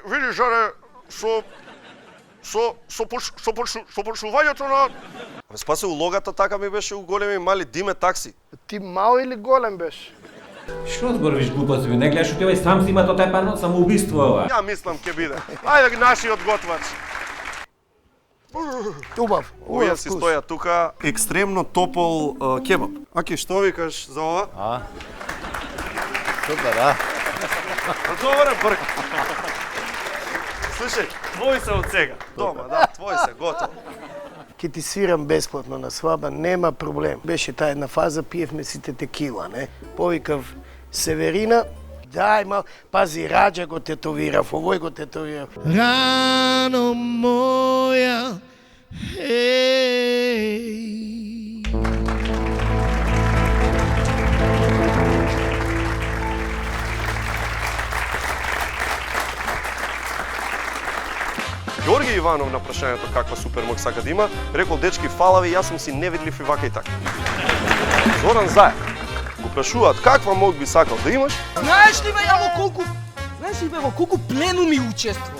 видиш, Жаре, со почнувањето на... Спаси, улогата така ми беше у големи и мали диме такси. Ти мал или голем беше? Што збориш глупости? Не гледаш ти овој сам снима тоа парно самоубиство ова. Ја мислам ќе биде. Ајде нашиот готвач. Убав. Уја си стоја тука, екстремно топол кебаб. Аки, што викаш за ова? Супер, а? Добре, брк. Слушај, твој се од сега. Дома, да, твој се, готово. Ке ти свирам бесплатно на сваба, нема проблем. Беше таа една фаза, пиевме сите текила, не? Повикав Северина, дај мал, пази, Раđа го тетовирав, овој го тетовирав. Рано моја, еј. Ѓорги Иванов на прашањето каква супермок сака да има, рекол дечки фала ви, јас сум си невидлив и вака и така. Зоран Заев го прашуваат каква мок би сакал да имаш. Знаеш ли бе, во колку пленуми учествував?